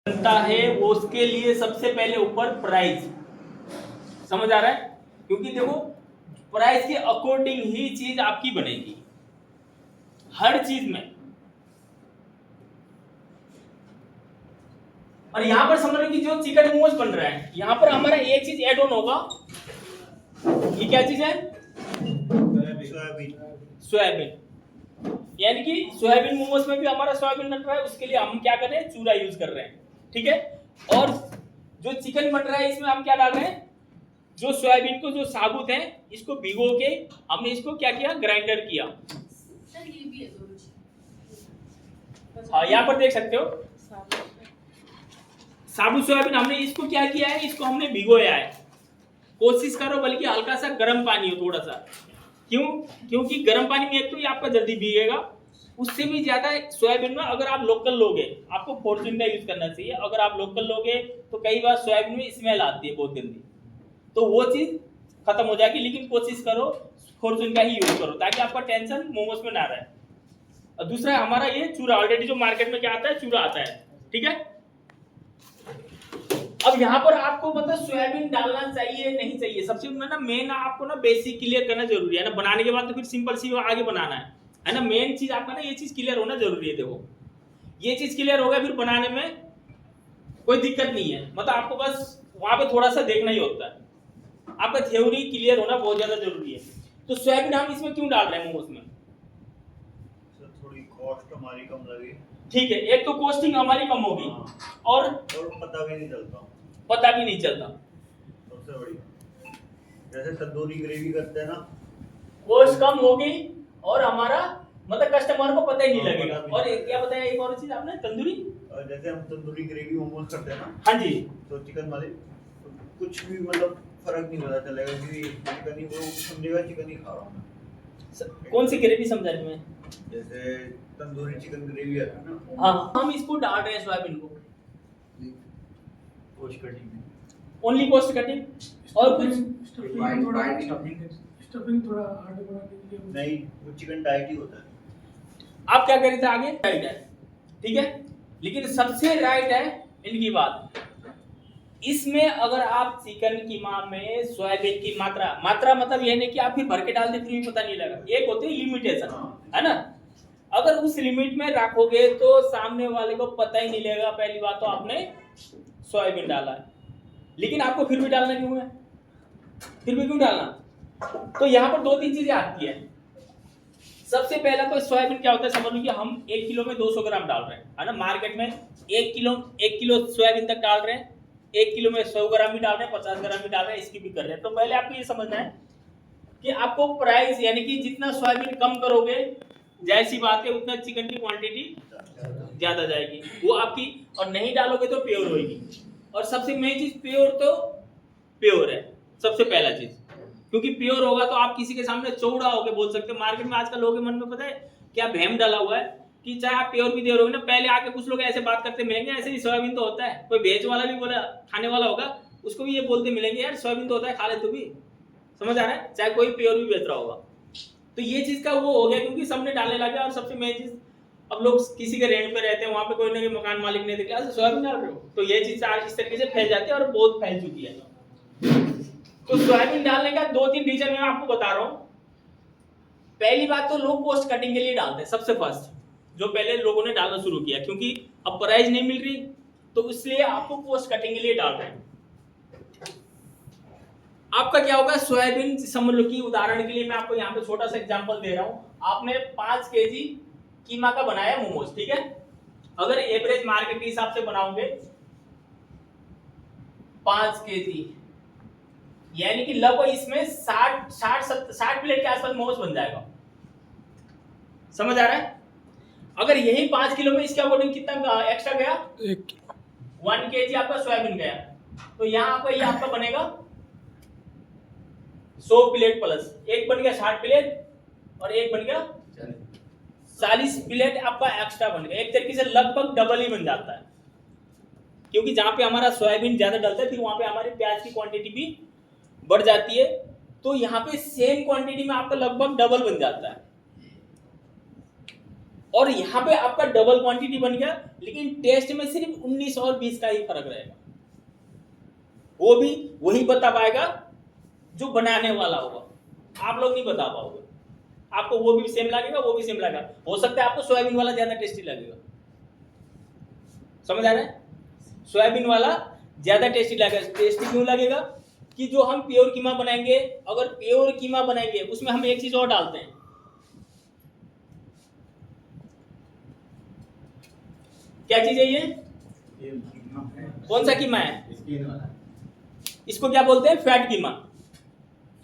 बनता है वो उसके लिए सबसे पहले ऊपर प्राइस, समझ आ रहा है? क्योंकि देखो प्राइस के अकॉर्डिंग ही चीज आपकी बनेगी हर चीज में। और यहां पर समझ लो कि जो चिकन मोमोज बन रहा है यहां पर हमारा एक चीज ऐड ऑन होगा। ये क्या चीज है? सोयाबीन। यानी कि सोयाबीन मोमोज में भी हमारा सोयाबीन बन रहा है, उसके लिए हम क्या कर रहे हैं? चूरा यूज कर रहे हैं, ठीक है। और जो चिकन बन रहा है इसमें हम क्या डाल रहे हैं? जो सोयाबीन को जो साबुत है इसको भिगो के हमने इसको क्या किया? ग्राइंडर किया। हाँ यहाँ पर देख सकते हो साबुत सोयाबीन हमने इसको क्या किया है? इसको हमने भिगोया है। कोशिश करो बल्कि हल्का सा गर्म पानी हो थोड़ा सा। क्यों? क्योंकि गर्म पानी में एक तो ये आपका जल्दी भीगेगा, उससे भी ज्यादा सोयाबीन में अगर आप लोकल लोगे आपको फॉर्चून का यूज करना चाहिए। अगर आप लोकल लोगे तो कई बार सोयाबीन में स्मेल आती है बहुत गंदी, तो वो चीज खत्म हो जाएगी। लेकिन कोशिश करो फॉर्चून का ही यूज करो ताकि आपका टेंशन मोमोज में ना रहे। और दूसरा हमारा ये चूरा, ऑलरेडी जो मार्केट में क्या आता है? चूरा आता है, ठीक है। अब यहाँ पर आपको मतलब सोयाबीन डालना चाहिए नहीं चाहिए, सबसे मेन आपको ना बेसिक क्लियर करना जरूरी है ना। बनाने के बाद तो फिर सिंपल सी आगे बनाना है ना। मेन चीज आपका ना ये चीज क्लियर होना जरूरी है। देखो ये चीज क्लियर होगा फिर बनाने में कोई दिक्कत नहीं है। मतलब आपको बस वहां पे थोड़ा सा देखना ही होता है। आपका थ्योरी क्लियर होना बहुत ज्यादा जरूरी है। तो सोयाबीन हम इसमें क्यों डाल रहे हैं मोमोज में? थोड़ी कॉस्ट हमारी कम लगी, ठीक है, एक तो कॉस्टिंग हमारी कम होगी और पता भी नहीं चलता सबसे बड़ी। जैसे तंदूरी ग्रेवी करते हैं ना, कॉस्ट कम होगी और हमारा मतलब कस्टमर को पता ही नहीं लगेगा। और क्या बताया एक और चीज आपने? तंदूरी, जैसे हम तंदूरी ग्रेवी मोमोज करते हैं ना, हाँ जी, तो चिकन वाले तो कुछ भी मतलब फर्क नहीं पता चलेगा कि चिकन ही, वो समझेगा चिकन ही खा रहा हूँ। कौन सी ग्रेवी समझा रही मैं? जैसे तंदूरी चिकन ग्रेवी है ना, हाँ, हम इसको डाल रहे हैं सोयाबीन को cost cutting, only cost cutting और कुछ स्टफिंग थोड़ा हार्ड बनाने के लिए नहीं, वो चिकन टाइट ही होता है। आप क्या करें थे आगे? राइट है, ठीक है। लेकिन सबसे राइट है इनकी बात। इसमें अगर आप चिकन कीमा में सोयाबीन की मात्रा मतलब यह नहीं कि आप फिर भर के डाल दे फिर भी पता नहीं लगा। एक होती है लिमिटेशन, है ना। अगर उस लिमिट में रखोगे तो सामने वाले को पता ही नहीं लगेगा। पहली बात तो आपने सोयाबीन डाला है, लेकिन आपको फिर भी डालना क्यों है? फिर भी क्यों डालना? तो यहाँ पर दो तीन चीजें आती है। सबसे पहला तो सोयाबीन क्या होता है समझ लो कि हम 1 किलो में 200 ग्राम डाल रहे हैं, है ना। मार्केट में 1 किलो सोयाबीन तक डाल रहे हैं, 1 किलो में 100 ग्राम भी डाल रहे हैं, 50 ग्राम भी डाल रहे हैं, इसकी भी कर रहे हैं। तो पहले आपको ये समझना है कि आपको प्राइस यानी कि जितना सोयाबीन कम करोगे जाहिर सी बात है उतना चिकन की क्वांटिटी ज्यादा जाएगी वो आपकी, और नहीं डालोगे तो प्योर होगी। और सबसे मेन चीज प्योर तो प्योर है सबसे पहला चीज, क्योंकि प्योर होगा तो आप किसी के सामने चौड़ा होके बोल सकते हो। मार्केट में आजकल लोगों के मन में पता है क्या भ्रम डाला हुआ है कि चाहे आप प्योर भी दे रहे हो ना, पहले आके कुछ लोग ऐसे बात करते मिलेंगे ऐसे ही सोयाबीन तो होता है। कोई भेज वाला भी बोला खाने वाला होगा उसको भी ये बोलते मिलेंगे यार सोयाबीन तो होता है, खा ले तू भी। समझ आ रहा है? चाहे कोई प्योर भी बेच रहा होगा। तो ये चीज का वो हो गया क्योंकि सबने डालने लगा। और सबसे मेन चीज अब लोग किसी के रेंट पे रहते हैं, वहां पे कोई ना कोई मकान मालिक ने देखा सोयाबीन डाल रहे हो, तो ये चीज आज इस तरीके से फैल जाती है और बहुत फैल चुकी है। तो सोयाबीन डालने का 2-3 रीजन मैं आपको बता रहा हूं। पहली बात तो लोग कॉस्ट कटिंग के लिए डालते हैं। सबसे फर्स्ट जो पहले लोगों ने डालना शुरू किया, क्योंकि अब प्राइस नहीं मिल रही तो इसलिए आपको कॉस्ट कटिंग के लिए डाल रहे हैं। आपका क्या होगा? सोयाबीन समझ लो कि उदाहरण के लिए मैं आपको यहाँ पे छोटा सा एग्जांपल दे रहा हूं। आपने 5 केजी कीमा का बनाया मोमोज, ठीक है। अगर एवरेज मार्केट के हिसाब से बनाओगे 5 केजी यानी कि लगभग इसमें 60 प्लेट के आसपास मोमोज बन जाएगा। समझ आ रहा है? अगर यही 5 किलो में इसके अकॉर्डिंग कितना एक्स्ट्रा गया? 1 केजी आपका सोयाबीन गया, तो यहाँ आपका ये आपका बनेगा 100 प्लेट प्लस एक बन गया 60 प्लेट और एक बन गया 40 प्लेट आपका एक्स्ट्रा बन गया। एक तरीके से लगभग डबल ही बन जाता है, क्योंकि जहां पे हमारा सोयाबीन ज्यादा डलता है फिर वहां पे हमारी प्याज की क्वांटिटी भी बढ़ जाती है। तो यहाँ पे सेम क्वांटिटी में आपका लगभग डबल बन जाता है। और यहाँ पे आपका डबल क्वांटिटी बन गया, लेकिन टेस्ट में सिर्फ 19 और 20 का ही फर्क रहेगा। वो भी वही बता पाएगा जो बनाने वाला होगा, आप लोग नहीं बता पाओगे। आपको वो भी सेम लगेगा, वो भी सेम लगेगा। हो सकता है आपको सोयाबीन वाला ज्यादा टेस्टी लगेगा, समझ आ रहा है? सोयाबीन वाला ज्यादा टेस्टी लगेगा। टेस्टी क्यों लगेगा कि जो हम प्योर कीमा बनाएंगे, अगर प्योर कीमा बनाएंगे उसमें हम एक चीज और डालते हैं। क्या चीज है ये? कौन सा कीमा है? इसको क्या बोलते हैं? फैट कीमा।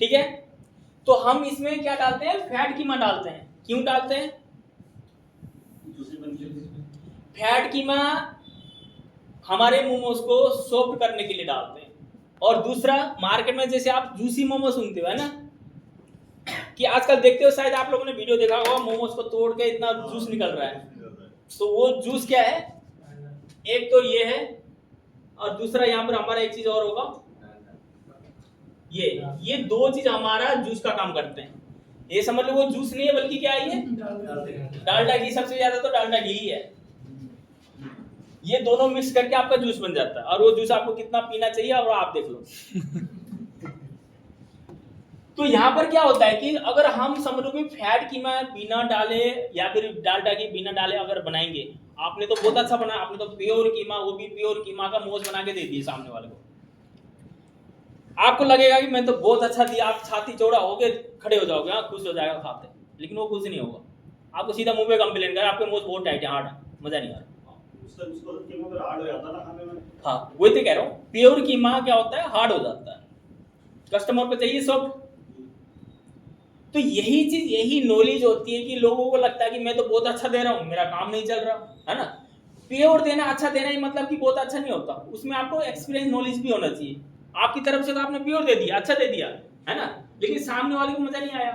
ठीक है, तो हम इसमें क्या डालते हैं? फैट कीमा डालते हैं। क्यों डालते हैं? फैट कीमा हमारे मोमोज को सॉफ्ट करने के लिए डालते हैं। और दूसरा, मार्केट में जैसे आप जूसी मोमो सुनते हो, है ना, कि आजकल देखते हो, शायद आप लोगों ने वीडियो देखा होगा, मोमोज को तोड़ के इतना जूस निकल रहा है। तो वो जूस क्या है? एक तो ये है, और दूसरा यहाँ पर हमारा एक चीज और होगा, ये दो चीज हमारा जूस का काम करते हैं। ये समझ लो वो जूस नहीं है, बल्कि क्या है? ये डालडा घी। सबसे ज्यादा तो डालडा घी ही है। ये दोनों मिक्स करके आपका जूस बन जाता है, और वो जूस आपको कितना पीना चाहिए और आप देख लो। तो यहाँ पर क्या होता है कि अगर हम समझ लो कि फैट कीमा बिना डाले या फिर डालडा घी बिना डाले अगर बनाएंगे, आपने तो बहुत अच्छा बनाया, आपने तो प्योर कीमा, वो भी प्योर कीमा का मोज बना के दे दिए सामने वाले को, आपको लगेगा कि मैं तो बहुत अच्छा दिया, आप छाती चौड़ा होके खड़े हो जाओगे, हाँ, खुश हो जाएगा खाते। लेकिन वो खुश नहीं होगा, आपको सीधा मुंह पे कंप्लेन कर, आपके मोज बहुत टाइट है, हार्ड है, मजा नहीं आ रहा। हाँ, वही तो कह रहा हूँ, प्योर कीमा क्या होता है? हार्ड हो जाता है, कस्टमर को चाहिए सॉफ्ट। तो यही चीज, यही नॉलेज होती है कि लोगों को लगता है कि मैं तो बहुत अच्छा दे रहा हूँ, मेरा काम नहीं चल रहा, है ना। प्योर देना, अच्छा देना ही मतलब कि बहुत अच्छा नहीं होता, उसमें आपको एक्सपीरियंस नॉलेज भी होना चाहिए। आपकी तरफ से तो आपने प्योर दे दिया, अच्छा दे दिया, है ना, लेकिन सामने वाले को मजा नहीं आया।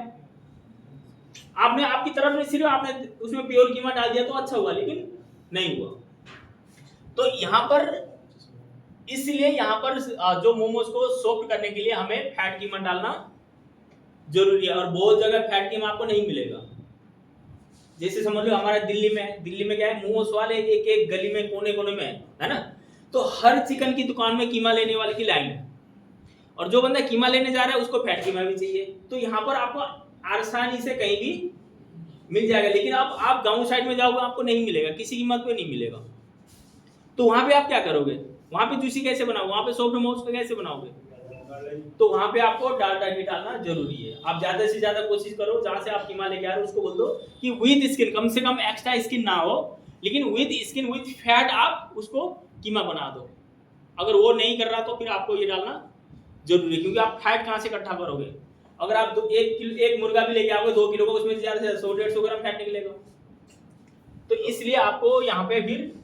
आपने आपकी तरफ में सिर्फ आपने उसमें प्योर कीमा डाल दिया तो अच्छा हुआ, लेकिन नहीं हुआ। तो यहाँ पर इसलिए यहाँ पर जो मोमोज को सॉफ्ट करने के लिए हमें फैट कीमा डालना जरूरी है। और बहुत जगह फैट कीमा आपको नहीं मिलेगा। जैसे समझ लो हमारा दिल्ली में क्या है, मोमोज वाले एक एक गली में, कोने कोने में है ना, तो हर चिकन की दुकान में कीमा लेने वाले की लाइन है, और जो बंदा कीमा लेने जा रहा है उसको फैट कीमा भी चाहिए। तो यहाँ पर आपको आसानी से कहीं भी मिल जाएगा, लेकिन आप गांव साइड में जाओगे आपको नहीं मिलेगा, किसी कीमत पे नहीं मिलेगा। तो वहां पे आप क्या करोगे? वहां पे जूसी कैसे बनाओगे? वहां पे सॉफ्ट मोमोज को कैसे बनाओगे? तो वहां पे आपको डालडा घी डालना जरूरी है। आप ज्यादा से ज्यादा कोशिश करो, जहां से आप कीमा लेके आ रहे हो उसको बोल दो कि विद स्किन, कम से कम एक्स्ट्रा स्किन ना हो, लेकिन विद स्किन विद फैट आप उसको कीमा बना दो। अगर वो नहीं कर रहा तो फिर आपको ये डालना जरूरी है, क्योंकि आप फैट कहाँ से इकट्ठा करोगे? अगर आप एक मुर्गा भी लेके आओगे 2 किलो का, उसमें ज्यादा से 100-150 ग्राम फैट निकलेगा। तो इसलिए आपको यहाँ पे फिर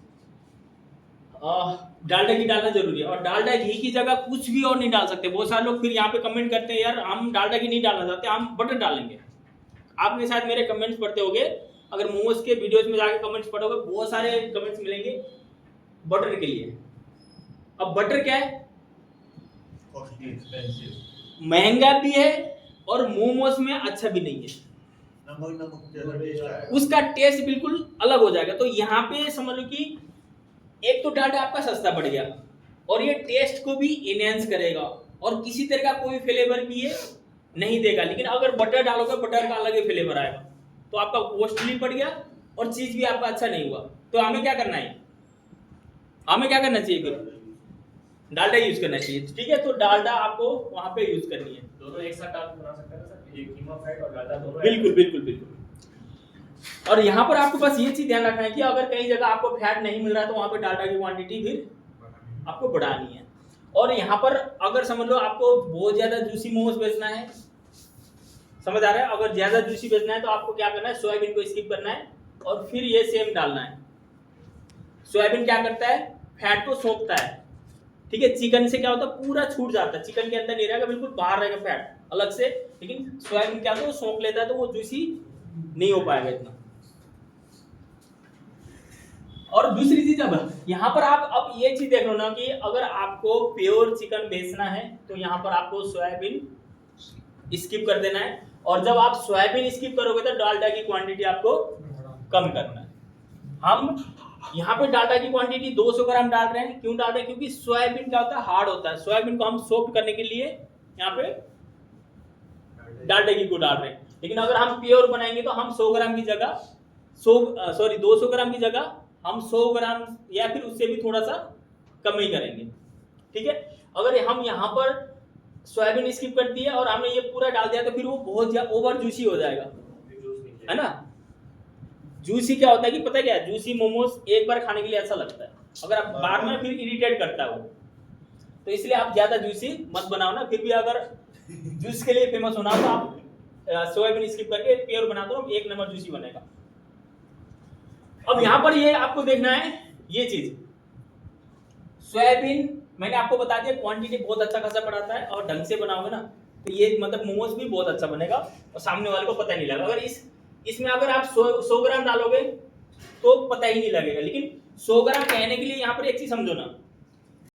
डालडा घी डालना जरूरी है। और डालडा घी की जगह कुछ भी और नहीं डाल सकते। बहुत सारे लोग फिर यहाँ पे कमेंट करते हैं, यार हम डालडा घी नहीं डालना चाहते, हम बटर डालेंगे। आपने शायद मेरे कमेंट्स पढ़ते होंगे, अगर मोमोज के वीडियोस में जाके कमेंट्स पढ़ोगे, बहुत सारे कमेंट्स मिलेंगे बटर के लिए। अब बटर क्या है? महंगा भी है और मोमोज में अच्छा भी नहीं है, उसका टेस्ट बिल्कुल अलग हो जाएगा। तो यहाँ पे समझ लो कि एक तो डालडा आपका सस्ता पड़ गया, और ये टेस्ट को भी इनहेंस करेगा, और किसी तरह का कोई फ्लेवर भी ये नहीं देगा। लेकिन अगर बटर डालोगे, बटर का अलग ही फ्लेवर आएगा, तो आपका कॉस्टली पड़ गया और चीज भी आपका अच्छा नहीं हुआ। तो हमें क्या करना है? हमें क्या करना चाहिए? फिर डालडा यूज करना चाहिए, ठीक है। तो डालडा आपको वहां पे यूज करनी है। दोनों एक साथ डाल के बना सकते हैं सर, ये कीमा फैट और डालडा दोनों। बिल्कुल बिल्कुल बिल्कुल। और यहाँ पर आपको बस ये चीज ध्यान रखना है कि अगर कहीं जगह आपको फैट नहीं मिल रहा है तो वहां पे डालडा की क्वांटिटी फिर आपको बढ़ानी है। और यहाँ पर अगर समझ लो आपको बहुत ज्यादा जूसी मोमोज बेचना है, समझ आ रहा है, अगर ज्यादा जूसी बेचना है तो आपको क्या करना है? सोयाबीन को स्किप करना है और फिर ये सेम डालना है। सोयाबीन क्या करता है? फैट को सोखता है, ठीक है। चिकन से क्या होता है? पूरा छूट जाता है, चिकन के अंदर नहीं रहेगा, बिल्कुल बाहर रहेगा फैट अलग से। लेकिन सोयाबीन क्या होता है? वो सोख लेता है, तो वो जूसी नहीं हो पाएगा इतना। और दूसरी चीज, अब यहाँ पर आप अब ये चीज देख लो ना कि अगर आपको प्योर चिकन बेचना है तो यहाँ पर आपको सोयाबीन स्किप कर देना है, और जब आप सोयाबीन स्किप करोगे तो डालडा की क्वांटिटी आपको कम करना है। हम यहाँ पे डाटा की क्वांटिटी 200 ग्राम डाल रहे हैं। क्यों डाल रहे हैं? क्योंकि सोयाबीन क्या होता है, हार्ड होता है। सोयाबीन को हम सॉफ्ट करने के लिए यहाँ पे डालडा घी को डाल रहे हैं। लेकिन अगर हम प्योर बनाएंगे तो हम 100 ग्राम की जगह 200 ग्राम की जगह हम 100 ग्राम या फिर उससे भी थोड़ा सा कम ही करेंगे। ठीक है, अगर हम यहाँ पर सोयाबीन स्किप कर दिया और हमने ये पूरा डाल दिया तो फिर वो बहुत ज्यादा ओवर जूसी हो जाएगा, है ना। जूसी क्या होता है कि पता है क्या, जूसी मोमोज एक बार खाने के लिए अच्छा लगता है, अगर आप बार में फिर इरिटेट करता है वो। तो इसलिए आप ज्यादा जूसी मत बनाओ ना। फिर भी अगर जूस के लिए फेमस होना तो आप सोयाबीन स्किप करके प्योर बना दो, एक नंबर जूसी बनेगा। अब यहाँ पर ये आपको देखना है ये चीज, सोयाबीन मैंने आपको बता दिया क्वांटिटी बहुत अच्छा खासा बढ़ाता है, और ढंग से बनाओगे ना तो ये मतलब मोमोज भी बहुत अच्छा बनेगा और सामने वाले को पता नहीं लगेगा। अगर इसमें अगर आप 100 ग्राम डालोगे तो पता ही नहीं लगेगा। लेकिन 100 ग्राम कहने के लिए यहाँ पर एक चीज समझो ना,